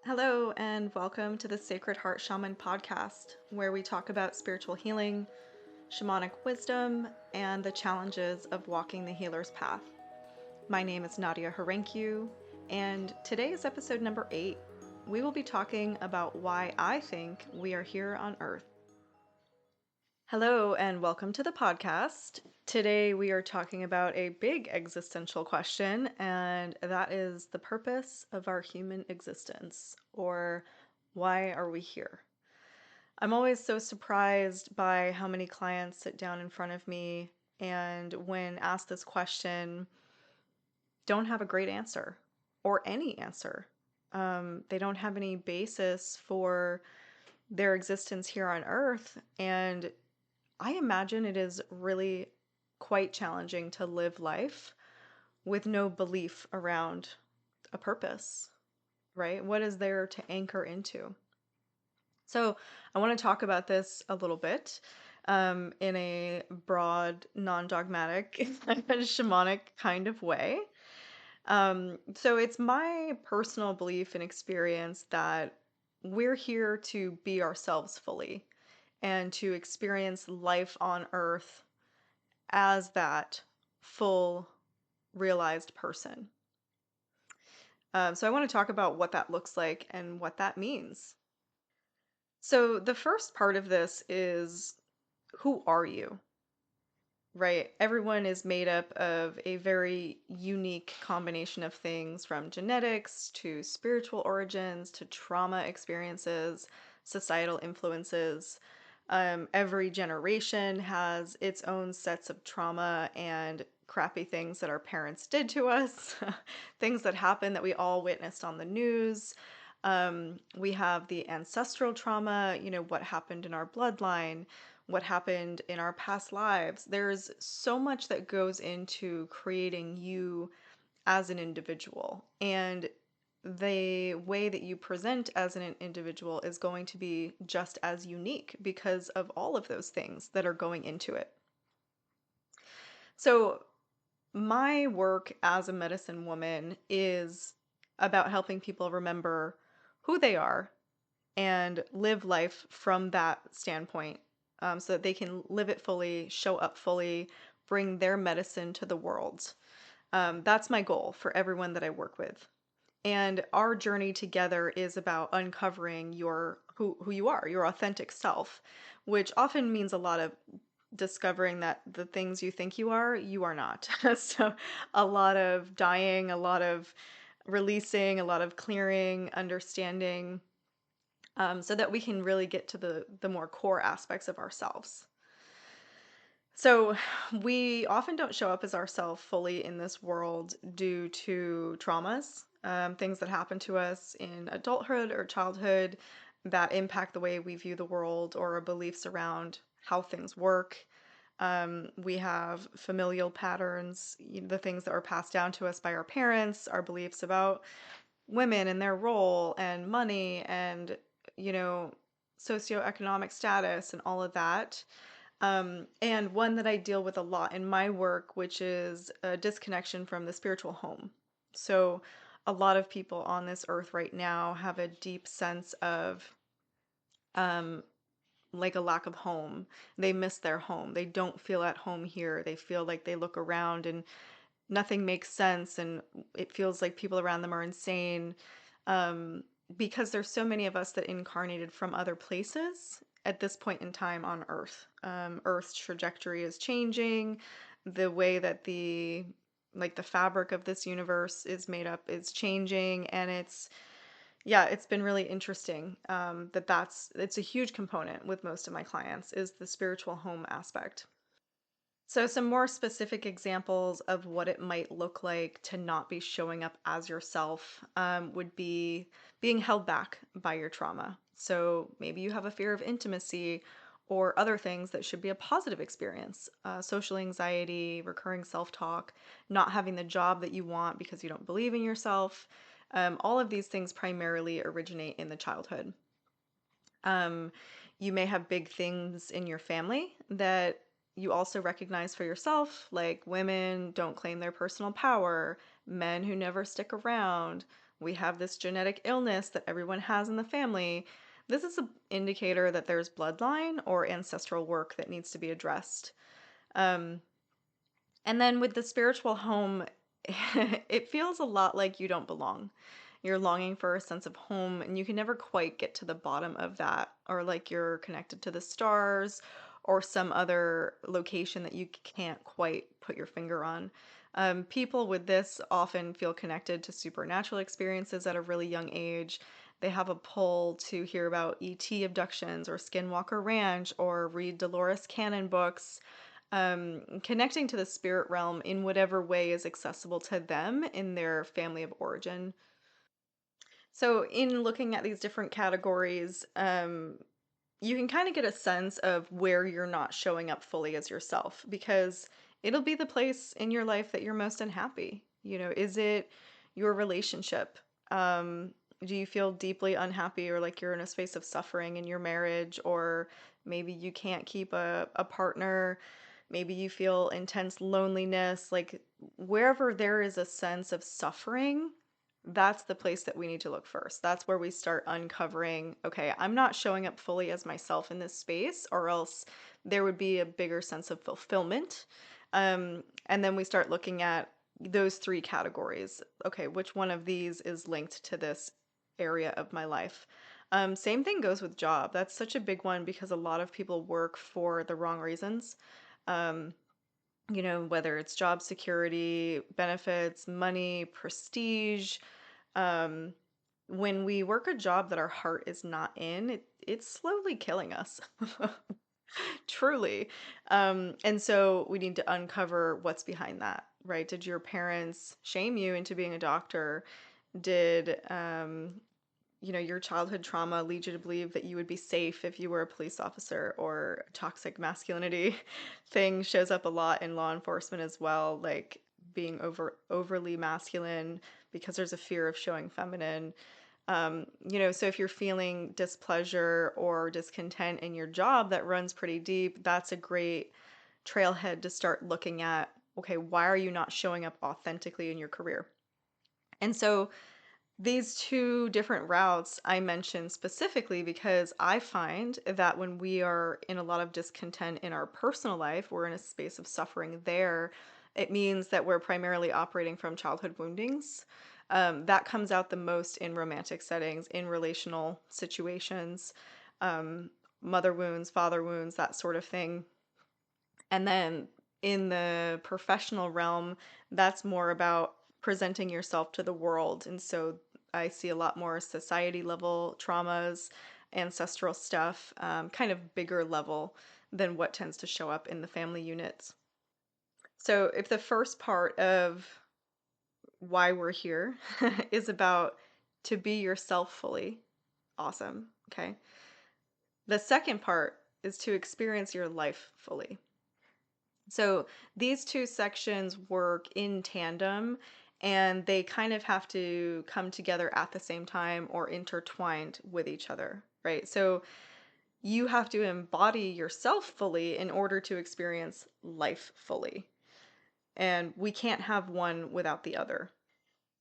Hello, and welcome to the Sacred Heart Shaman podcast, where we talk about spiritual healing, shamanic wisdom, and the challenges of walking the healer's path. My name is Nadia Harenkiu, and today is episode number 8. We will be talking about why I think we are here on Earth. Hello, and welcome to the podcast. Today we are talking about a big existential question, and that is the purpose of our human existence, or why are we here? I'm always so surprised by how many clients sit down in front of me and, when asked this question, don't have a great answer or any answer. They don't have any basis for their existence here on Earth, and I imagine it is really quite challenging to live life with no belief around a purpose, right? What is there to anchor into? So I want to talk about this a little bit in a broad, non-dogmatic, shamanic kind of way. So it's my personal belief and experience that we're here to be ourselves fully and to experience life on earth as that full realized person. So I want to talk about what that looks like and what that means. So the first part of this is, who are you? Right? Everyone is made up of a very unique combination of things, from genetics to spiritual origins to trauma experiences, societal influences. Every generation has its own sets of trauma and crappy things that our parents did to us, things that happened that we all witnessed on the news. We have the ancestral trauma, what happened in our bloodline, what happened in our past lives. There's so much that goes into creating you as an individual. And the way that you present as an individual is going to be just as unique because of all of those things that are going into it. So, my work as a medicine woman is about helping people remember who they are and live life from that standpoint, so that they can live it fully, show up fully, bring their medicine to the world. That's my goal for everyone that I work with. And our journey together is about uncovering who you are, your authentic self, which often means a lot of discovering that the things you are not. So a lot of dying, a lot of releasing, a lot of clearing, understanding, so that we can really get to the more core aspects of ourselves. So we often don't show up as ourselves fully in this world due to traumas, things that happen to us in adulthood or childhood that impact the way we view the world or our beliefs around how things work. We have familial patterns, the things that were passed down to us by our parents, our beliefs about women and their role and money and, you know, socioeconomic status and all of that. And one that I deal with a lot in my work, which is a disconnection from the spiritual home. So, a lot of people on this earth right now have a deep sense of um, like a lack of home. They miss their home. They don't feel at home here. They feel like they look around and nothing makes sense, and it feels like people around them are insane, um, because there's so many of us that incarnated from other places at this point in time on Earth. Earth's trajectory is changing. The way that the fabric of this universe is made up is changing, and it's been really interesting, it's a huge component with most of my clients is the spiritual home aspect. So, some more specific examples of what it might look like to not be showing up as yourself, would be being held back by your trauma. So, maybe you have a fear of intimacy or other things that should be a positive experience, social anxiety, recurring self talk, not having the job that you want because you don't believe in yourself. All of these things primarily originate in the childhood. Um, you may have big things in your family that you also recognize for yourself, like women don't claim their personal power, men who never stick around, we have this genetic illness that everyone has in the family, this is an indicator that there's bloodline or ancestral work that needs to be addressed. Um, and then with the spiritual home, it feels a lot like you don't belong. You're longing for a sense of home, and you can never quite get to the bottom of that, or like you're connected to the stars or some other location that you can't quite put your finger on. People with this often feel connected to supernatural experiences at a really young age. They have a pull to hear about ET abductions or Skinwalker Ranch or read Dolores Cannon books, connecting to the spirit realm in whatever way is accessible to them in their family of origin. So, in looking at these different categories, you can kind of get a sense of where you're not showing up fully as yourself because it'll be the place in your life that you're most unhappy. Is it your relationship? Do you feel deeply unhappy or like you're in a space of suffering in your marriage, or maybe you can't keep a partner? Maybe you feel intense loneliness. Like wherever there is a sense of suffering, that's the place that we need to look first. That's where we start uncovering, okay, I'm not showing up fully as myself in this space, or else there would be a bigger sense of fulfillment. And then we start looking at those three categories. Okay, which one of these is linked to this area of my life? Same thing goes with job. That's such a big one because a lot of people work for the wrong reasons. Um, whether it's job security, benefits, money, prestige, um, when we work a job that our heart is not in, it's slowly killing us. Truly. And so we need to uncover what's behind that, right? Did your parents shame you into being a doctor? Did your childhood trauma lead you to believe that you would be safe if you were a police officer? Or toxic masculinity thing shows up a lot in law enforcement as well, like being overly masculine because there's a fear of showing feminine. So if you're feeling displeasure or discontent in your job that runs pretty deep, that's a great trailhead to start looking at, okay, why are you not showing up authentically in your career? And so these two different routes I mentioned specifically because I find that when we are in a lot of discontent in our personal life, we're in a space of suffering there. It means that we're primarily operating from childhood woundings. That comes out the most in romantic settings, in relational situations, um, mother wounds, father wounds, that sort of thing. And then in the professional realm, that's more about presenting yourself to the world. And so I see a lot more society level traumas, ancestral stuff, kind of bigger level than what tends to show up in the family units. So if the first part of why we're here is about to be yourself fully, awesome. Okay. The second part is to experience your life fully. So these two sections work in tandem and they kind of have to come together at the same time or intertwined with each other, right? So you have to embody yourself fully in order to experience life fully. And we can't have one without the other.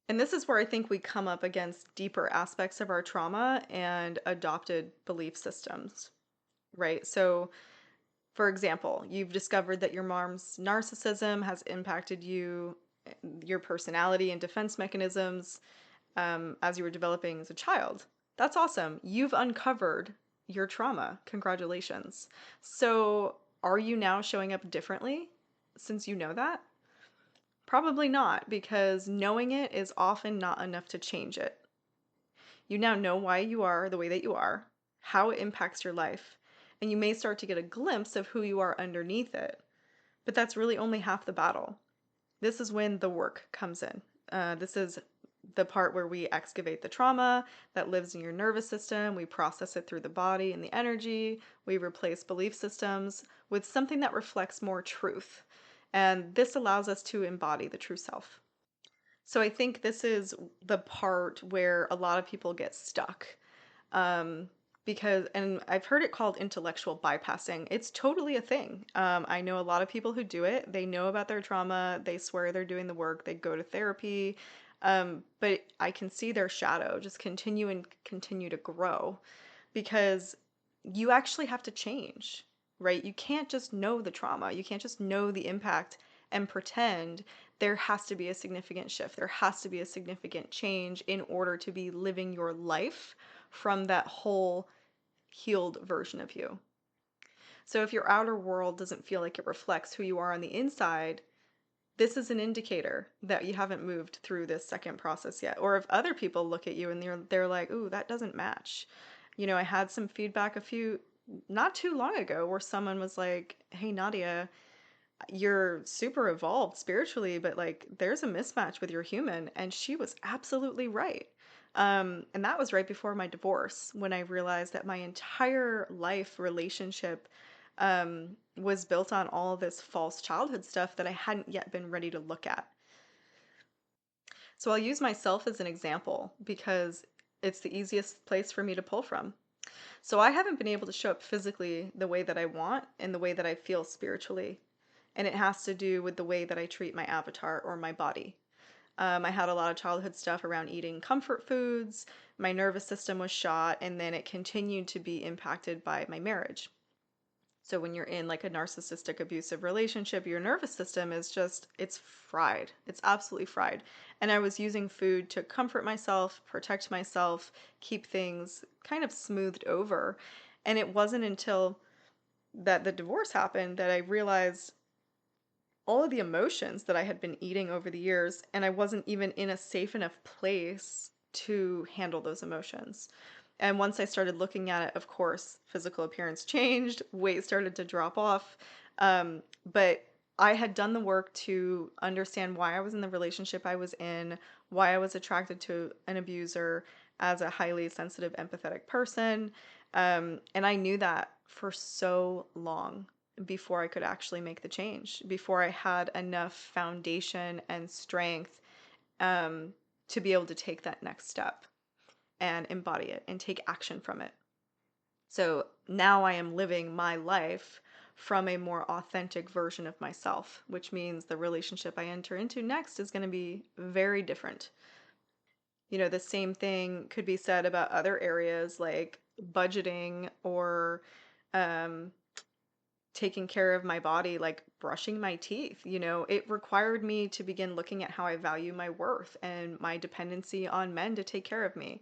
And this is where I think we come up against deeper aspects of our trauma and adopted belief systems, right? So for example, you've discovered that your mom's narcissism has impacted you, your personality and defense mechanisms as you were developing as a child. That's awesome. You've uncovered your trauma. Congratulations. So, are you now showing up differently since you know that? Probably not, because knowing it is often not enough to change it. You now know why you are the way that you are, how it impacts your life, and you may start to get a glimpse of who you are underneath it. But that's really only half the battle. This is when the work comes in. This is the part where we excavate the trauma that lives in your nervous system. We process it through the body and the energy. We replace belief systems with something that reflects more truth. And this allows us to embody the true self. So I think this is the part where a lot of people get stuck. Um, and I've heard it called intellectual bypassing. It's totally a thing. I know a lot of people who do it. They know about their trauma. They swear they're doing the work. They go to therapy. But I can see their shadow just continue and continue to grow because you actually have to change, right? You can't just know the trauma, you can't just know the impact and pretend. There has to be a significant shift. There has to be a significant change in order to be living your life from that whole healed version of you. So if your outer world doesn't feel like it reflects who you are on the inside, this is an indicator that you haven't moved through this second process yet. Or if other people look at you and they're like, "Ooh, that doesn't match." I had some feedback not too long ago where someone was like, "Hey Nadia, you're super evolved spiritually, but like there's a mismatch with your human." And she was absolutely right. And that was right before my divorce when I realized that my entire life relationship was built on all this false childhood stuff that I hadn't yet been ready to look at. So I'll use myself as an example because it's the easiest place for me to pull from. So I haven't been able to show up physically the way that I want and the way that I feel spiritually. And it has to do with the way that I treat my avatar or my body. I had a lot of childhood stuff around eating comfort foods. My nervous system was shot, and then it continued to be impacted by my marriage. So when you're in like a narcissistic abusive relationship, your nervous system is it's fried. It's absolutely fried. And I was using food to comfort myself, protect myself, keep things kind of smoothed over. And it wasn't until that the divorce happened that I realized all of the emotions that I had been eating over the years, and I wasn't even in a safe enough place to handle those emotions. And once I started looking at it, of course, physical appearance changed, weight started to drop off. But I had done the work to understand why I was in the relationship I was in, why I was attracted to an abuser as a highly sensitive, empathetic person. And I knew that for so long before I could actually make the change, before I had enough foundation and strength to be able to take that next step and embody it and take action from it. So now I am living my life from a more authentic version of myself, which means the relationship I enter into next is going to be very different. The same thing could be said about other areas like budgeting or um, taking care of my body, like brushing my teeth. It required me to begin looking at how I value my worth and my dependency on men to take care of me.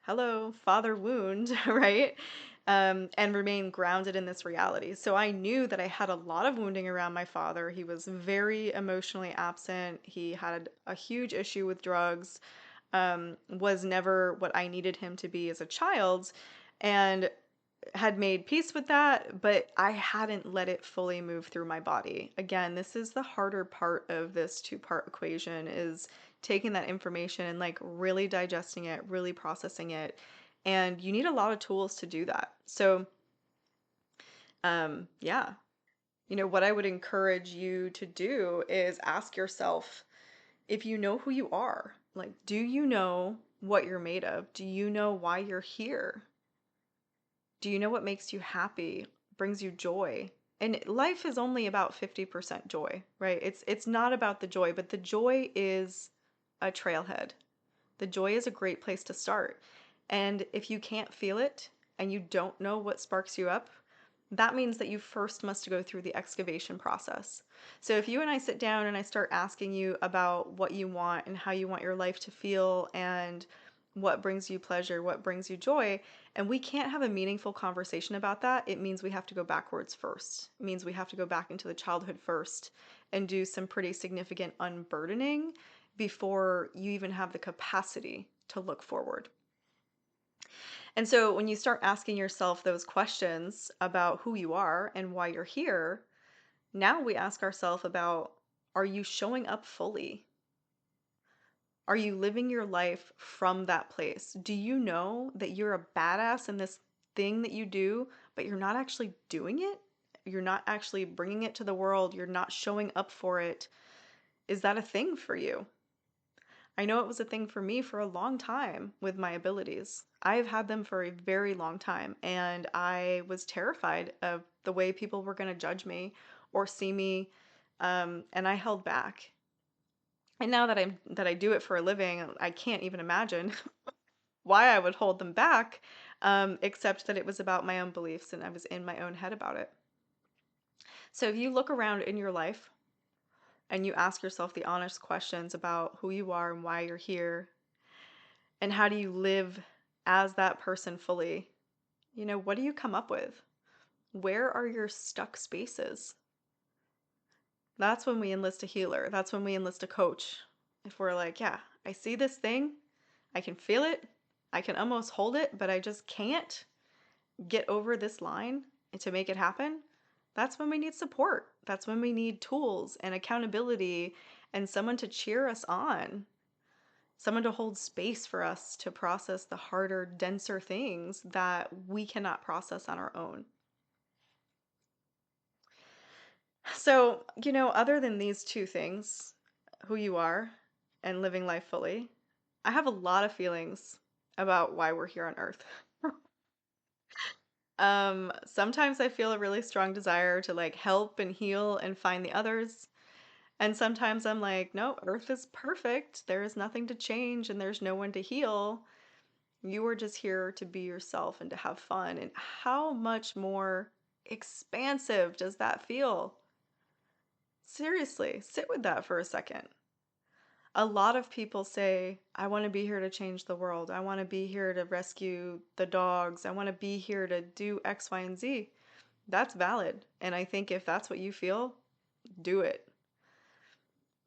Hello, father wound, right? And remain grounded in this reality. So I knew that I had a lot of wounding around my father. He was very emotionally absent. He had a huge issue with drugs, was never what I needed him to be as a child. And had made peace with that, but I hadn't let it fully move through my body. Again, this is the harder part of this two-part equation is taking that information and like really digesting it, really processing it. And you need a lot of tools to do that. So, yeah, what I would encourage you to do is ask yourself if you know who you are, like, do you know what you're made of? Do you know why you're here? Do you know what makes you happy, brings you joy? And life is only about 50% joy, right? It's not about the joy, but the joy is a trailhead. The joy is a great place to start. And if you can't feel it and you don't know what sparks you up, that means that you first must go through the excavation process. So if you and I sit down and I start asking you about what you want and how you want your life to feel and what brings you pleasure, what brings you joy, and we can't have a meaningful conversation about that, it means we have to go backwards first. It means we have to go back into the childhood first and do some pretty significant unburdening before you even have the capacity to look forward. And so when you start asking yourself those questions about who you are and why you're here, now we ask ourselves about, are you showing up fully? Are you living your life from that place? Do you know that you're a badass in this thing that you do, but you're not actually doing it? You're not actually bringing it to the world. You're not showing up for it. Is that a thing for you? I know it was a thing for me for a long time with my abilities. I've had them for a very long time, and I was terrified of the way people were going to judge me or see me, and I held back. And now that I do it for a living, I can't even imagine why I would hold them back, except that it was about my own beliefs and I was in my own head about it. So if you look around in your life and you ask yourself the honest questions about who you are and why you're here and how do you live as that person fully, what do you come up with? Where are your stuck spaces? That's when we enlist a healer. That's when we enlist a coach. If we're like, yeah, I see this thing, I can feel it, I can almost hold it, but I just can't get over this line to make it happen. That's when we need support. That's when we need tools and accountability and someone to cheer us on, someone to hold space for us to process the harder, denser things that we cannot process on our own. So, other than these two things, who you are and living life fully, I have a lot of feelings about why we're here on Earth. Sometimes I feel a really strong desire to like help and heal and find the others. And sometimes I'm like, no, Earth is perfect. There is nothing to change and there's no one to heal. You are just here to be yourself and to have fun. And how much more expansive does that feel? Seriously, sit with that for a second. A lot of people say, I want to be here to change the world. I want to be here to rescue the dogs. I want to be here to do X, Y, and Z. That's valid. And I think if that's what you feel, do it.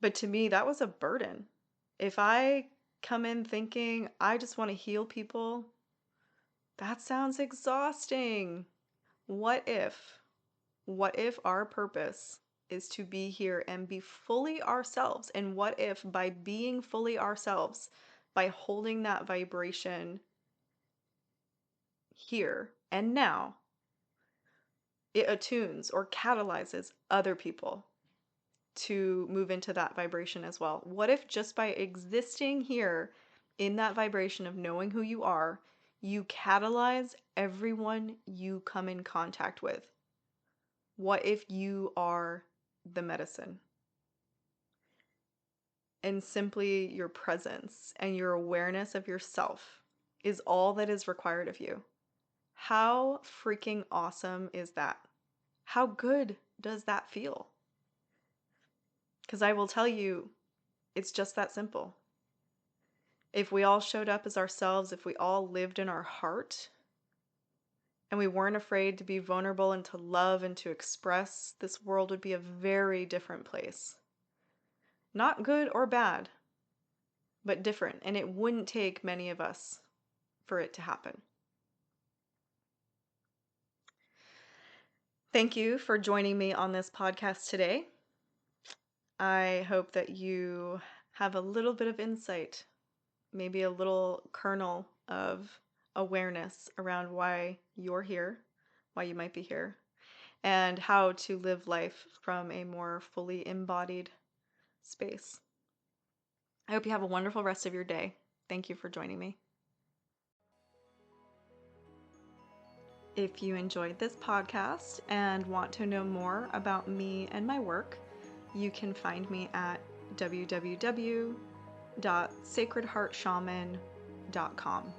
But to me, that was a burden. If I come in thinking, I just want to heal people, that sounds exhausting. What if? What if our purpose is to be here and be fully ourselves? And what if by being fully ourselves, by holding that vibration here and now, it attunes or catalyzes other people to move into that vibration as well? What if just by existing here in that vibration of knowing who you are, you catalyze everyone you come in contact with? What if you are the medicine? And simply your presence and your awareness of yourself is all that is required of you. How freaking awesome is that? How good does that feel? Because I will tell you, it's just that simple. If we all showed up as ourselves, if we all lived in our heart, and we weren't afraid to be vulnerable and to love and to express, this world would be a very different place. Not good or bad, but different. And it wouldn't take many of us for it to happen. Thank you for joining me on this podcast today. I hope that you have a little bit of insight, maybe a little kernel of awareness around why you're here, why you might be here, and how to live life from a more fully embodied space. I hope you have a wonderful rest of your day. Thank you for joining me. If you enjoyed this podcast and want to know more about me and my work, you can find me at www.sacredheartshaman.com.